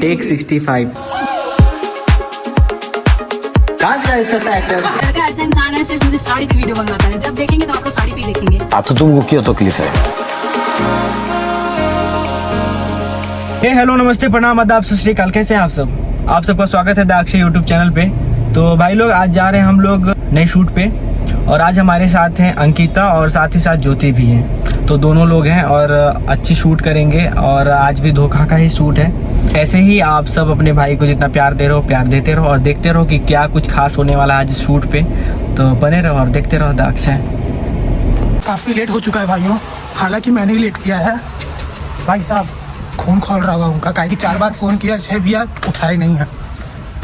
Take 65 कहाँ से आया सस्ता एक्टर? लड़का ऐसा इंसान है, सिर्फ मुझे साड़ी पे वीडियो बनवाता है। जब देखेंगे तो आप लोग साड़ी पे ही देखेंगे। तो तुमको क्यों तकलीफ है? हेलो नमस्ते प्रणाम आदाब सत श्री अकाल। कैसे हैं आप सब? आप सबका स्वागत है द अक्षय यूट्यूब चैनल पे। तो भाई लोग आज जा रहे हैं हम लोग नए शूट पे और आज हमारे साथ हैं अंकिता और साथ ही साथ ज्योति भी हैं। तो दोनों लोग हैं और अच्छी शूट करेंगे और आज भी धोखा का ही शूट है। ऐसे ही आप सब अपने भाई को जितना प्यार दे रहे हो प्यार देते रहो और देखते रहो कि क्या कुछ खास होने वाला है आज शूट पे। तो बने रहो और देखते रहो द अक्षय। काफ़ी लेट हो चुका है भाइयों, हालांकि मैंने ही लेट किया है। भाई साहब खून खोल रहा होगा उनका, काहे कि 4 बार फ़ोन किया, 6 भी उठाए नहीं है।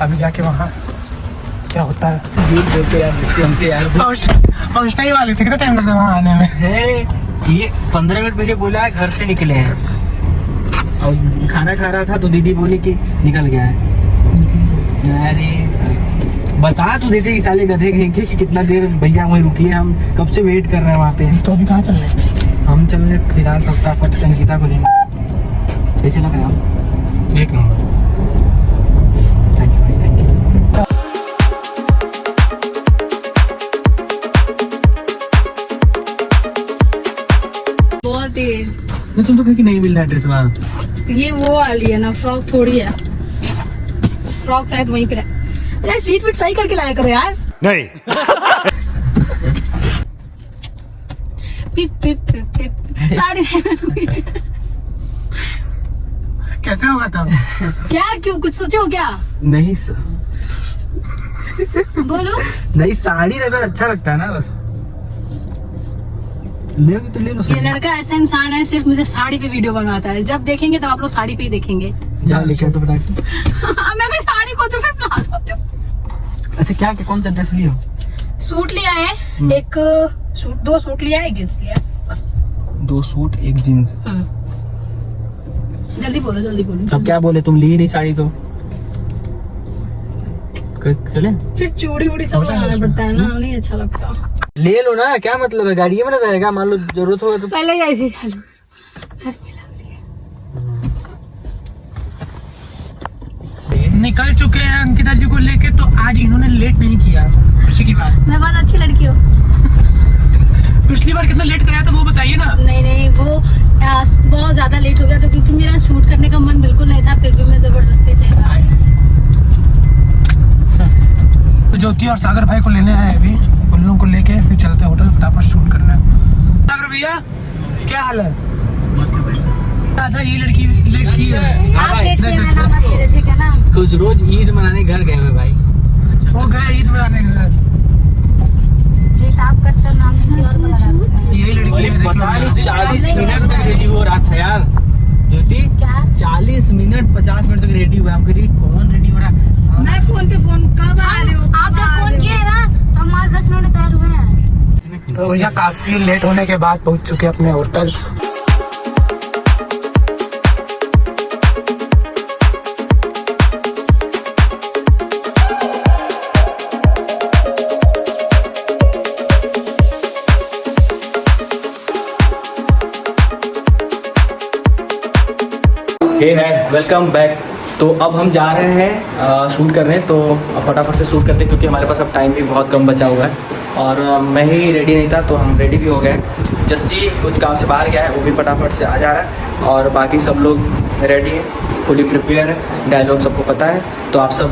अभी जाके वहाँ क्या होता है। पहुँचने ही वाले थे, कितना टाइम लगता है वहाँ आने में? ये 15 मिनट पहले बोला है घर से निकले हैं और खाना खा रहा था तो दीदी बोली कि निकल गया है। अरे बता तो देते कि साले गधे कहेंगे कि कितना देर भैया वहीं रुकी है, हम कब से वेट कर रहे हैं वहाँ पे। तो अभी कहाँ चल रहे हैं? हम चलने फिलहाल फटाफट से अंकिता को लेंगे। कैसे लग रहा है? एक नंबर। थैंक यू भाई, थैंक यू। बहुत ही तुम तो कहीं नहीं मिल रहा है ड्रेस वहाँ। ये वो वाली है ना, फ्रॉक थोड़ी है। फ्रॉक शायद वहीं पे है। यार सीट फिट सही करके लाया करो यार। नहीं। पिप पिप पिप पिप साड़ी कैसे होगा तब? क्या क्यों कुछ सोचे हो क्या? नहीं बोलो। नहीं साड़ी रहता अच्छा लगता है ना, बस ले तो ले लो। ये लड़का ऐसा इंसान है, सिर्फ मुझे साड़ी पे वीडियो बनवाता है। जब देखेंगे तो आप लोग साड़ी पे ही देखेंगे। जा लेके तो फटाक से। मैं भी साड़ी को तो फिर प्लाजो। अच्छा क्या कौन सा ड्रेस लियो? सूट लिया है, एक सूट, 2 सूट लिया है, एक जींस लिया है, बस। 2 सूट 1 जीन्स। जल्दी बोलो जल्दी बोलो। तब क्या बोले, तुम ली नहीं साड़ी तो चले। फिर चूड़ी उड़ी सब लगाना पड़ता है ना, नहीं अच्छा लगता। ले लो ना, क्या मतलब है, गाड़ी में ना रहेगा, मान लो जरूरत होगा तो। पहले ऐसे चलो, घर में लग रही है। निकल चुके हैं अंकिता जी को लेके, तो आज इन्होंने लेट नहीं किया, खुशी की बात। मैं बहुत अच्छी लड़की हूँ। पिछली बार कितना लेट कराया था वो बताइए ना। नहीं वो बहुत ज्यादा लेट हो गया था क्योंकि मेरा शूट करने का मन बिल्कुल नहीं था, फिर भी मैं जबरदस्ती तय था। तो ज्योति और सागर भाई को लेने आए अभी, उन लोगों को लेके फिर चलते हैं होटल, फटाफट शूट करना है। सागर भैया क्या हाल है? मस्त है भाई साहब। अच्छा ये लड़की लेट की है। आप लेट किए हैं ना, मत कीजिए, ठीक है ना। कुछ रोज ईद मनाने घर गए हुए भाई। वो गए ईद मनाने घर। लेट आप करते हो, नाम किसी और को लगा देते हैं। यही लड़की है, देख लो। पता नहीं 40 मिनट तक रेडी हो रहा था यार ज्योति। क्या? 40 मिनट 50 मिनट तक रेडी हुआ। हम कह कौन रेडी हो रहा है? मैं फोन पे फोन कब आ रहे हो? आप जब फोन किए ना तो हमारे 10 मिनट तैयार हुए हैं। तो भैया काफी लेट होने के बाद पहुंच चुके अपने होटल। Welcome back. तो अब हम जा रहे हैं शूट करने, तो फटाफट से शूट करते हैं क्योंकि हमारे पास अब टाइम भी बहुत कम बचा हुआ है। और मैं ही रेडी नहीं था तो हम रेडी भी हो गए। जस्सी कुछ काम से बाहर गया है, वो भी फटाफट से आ जा रहा है और बाकी सब लोग रेडी हैं, फुली प्रिपेयर है, डायलॉग सबको पता है। तो आप सब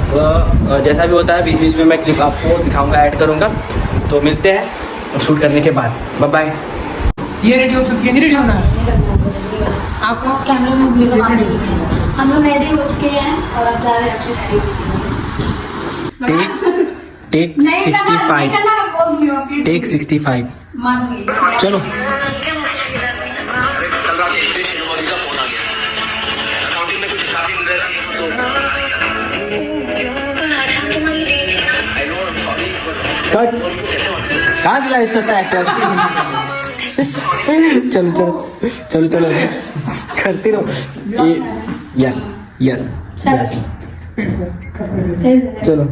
जैसा भी होता है बीच बीच में मैं क्लिप आपको दिखाऊँगा, ऐड करूँगा। तो मिलते हैं शूट करने के बाद, बाय बाय। ये रेडी हो चुकी है, नहीं रेडी होना है आपको कैमरे में वीडियो बना देते हैं। हम लोग रेडी हो चुके हैं और अब जा रहे हैं एक्शन टेक 65 टेक 65 चलो। कट। कहाँ से लाए सस्ता एक्टर? चलो चलो चलो चलो करते रहो। यस यस चलो।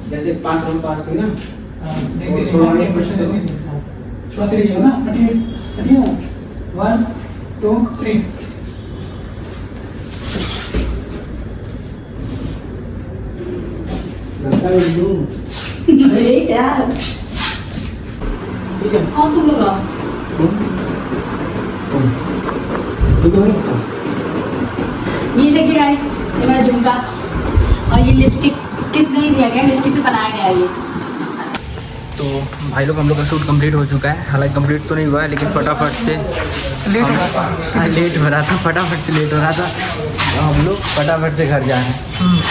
जैसे 5 राउंड पास हुई ना, थोड़ा आगे प्रश्न देते हैं, छुआते रहिए ना। 1 2 3 अरे यार ठीक है हाँ तुम लोग आओ ये देखिए गाइस ये मेरा झुमका और ये लिपस्टिक किस नहीं दिया गया लिपस्टिक से बनाया गया है ये तो भाई लोग हम लोग का शूट कंप्लीट हो चुका है, हालांकि कंप्लीट तो नहीं हुआ है लेकिन फटाफट से लेट हो रहा था। लेट हो रहा था, फटाफट से लेट हो रहा था, तो हम लोग फटाफट से घर जा रहे हैं।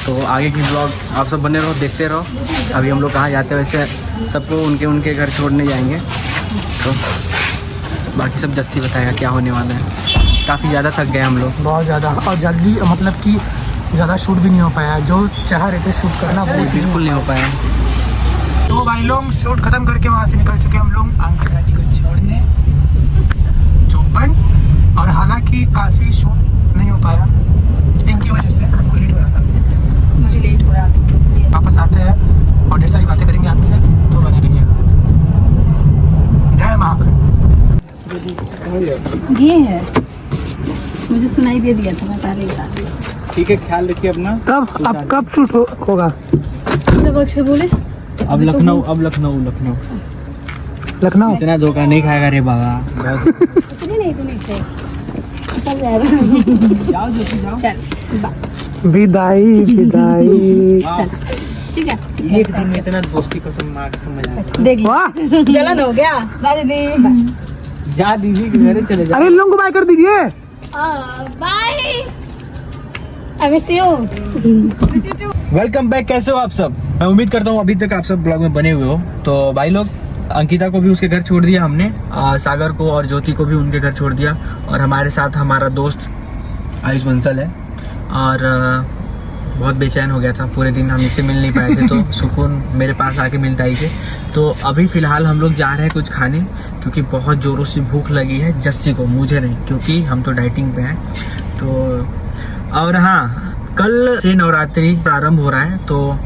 तो आगे की ब्लॉग आप सब बने रहो, देखते रहो। अभी हम लोग कहाँ जाते हैं, वैसे सबको उनके उनके घर छोड़ने जाएंगे, तो बाकी सब जस्ती बताएगा क्या होने वाला है। काफ़ी ज़्यादा थक गए हम लोग, बहुत ज़्यादा, और जल्दी मतलब कि ज़्यादा शूट भी नहीं हो पाया, जो चाह रहे थे शूट करना वो बिल्कुल नहीं हो पाया। तो भाई लोग शूट खत्म करके वहाँ से निकल चुके हम लोग अंकिता जी को छोड़ने चौपन, और हालांकि काफ़ी शूट नहीं हो पाया इनकी वजह से, हमको लेट हो रहा था। मुझे लेट हो रहा था वापस आते हैं और ढेर सारी बातें करेंगे आपसे, तो बने रहिएगा। जय माँ ये है मुझे सुनाई दे दिया था मैं पहले ही बता दी। ठीक है, ख्याल रखिए अपना। कब अब कब शूट होगा? जब अक्षय बोले अब लखनऊ, अब लखनऊ, लखनऊ लखनऊ। इतना धोखा नहीं खाएगा रे बाबा। इतनी नहीं इतनी नीचे चल जाएगा जाओ जोशी जाओ। चल विदाई विदाई। चल ठीक है एक दिन में इतना दोस्ती को मार के समझ आया। देख वाह, जलन हो गया बाय दीदी जा दीदी के घर चले जा। अरे इन लोगों को बाय कर दीजिए। Bye I miss you welcome back, कैसे हो आप सब? मैं उम्मीद करता हूँ अभी तक आप सब ब्लॉग में बने हुए हो। तो भाई लोग अंकिता को भी उसके घर छोड़ दिया हमने, सागर को और ज्योति को भी उनके घर छोड़ दिया, और हमारे साथ हमारा दोस्त आयुष बंसल है। और बहुत बेचैन हो गया था, पूरे दिन हम इससे मिल नहीं पाए थे, तो सुकून मेरे पास आके मिलता ही से। तो अभी फ़िलहाल हम लोग जा रहे हैं कुछ खाने, क्योंकि बहुत ज़ोरों से भूख लगी है जस्सी को, मुझे नहीं, क्योंकि हम तो डाइटिंग पे हैं। तो और हाँ, कल से नवरात्रि प्रारंभ हो रहा है, तो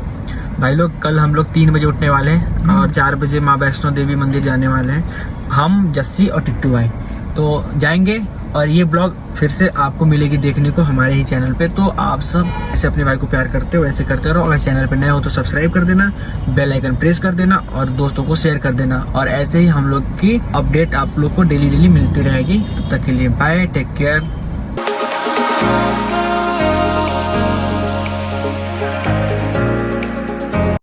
भाई लोग कल हम लोग 3 बजे उठने वाले हैं और 4 बजे माँ वैष्णो देवी मंदिर जाने वाले हैं, हम, जस्सी और टिट्टू भाई। तो जाएंगे, और ये ब्लॉग फिर से आपको मिलेगी देखने को हमारे ही चैनल पे। तो आप सब ऐसे अपने भाई को प्यार करते हो वैसे करते रहो। अगर चैनल पे नए हो तो सब्सक्राइब कर देना, बेल आइकन प्रेस कर देना और दोस्तों को शेयर कर देना, और ऐसे ही हम लोग की अपडेट आप लोग को डेली मिलती रहेगी। तब तक के लिए बाय, टेक केयर।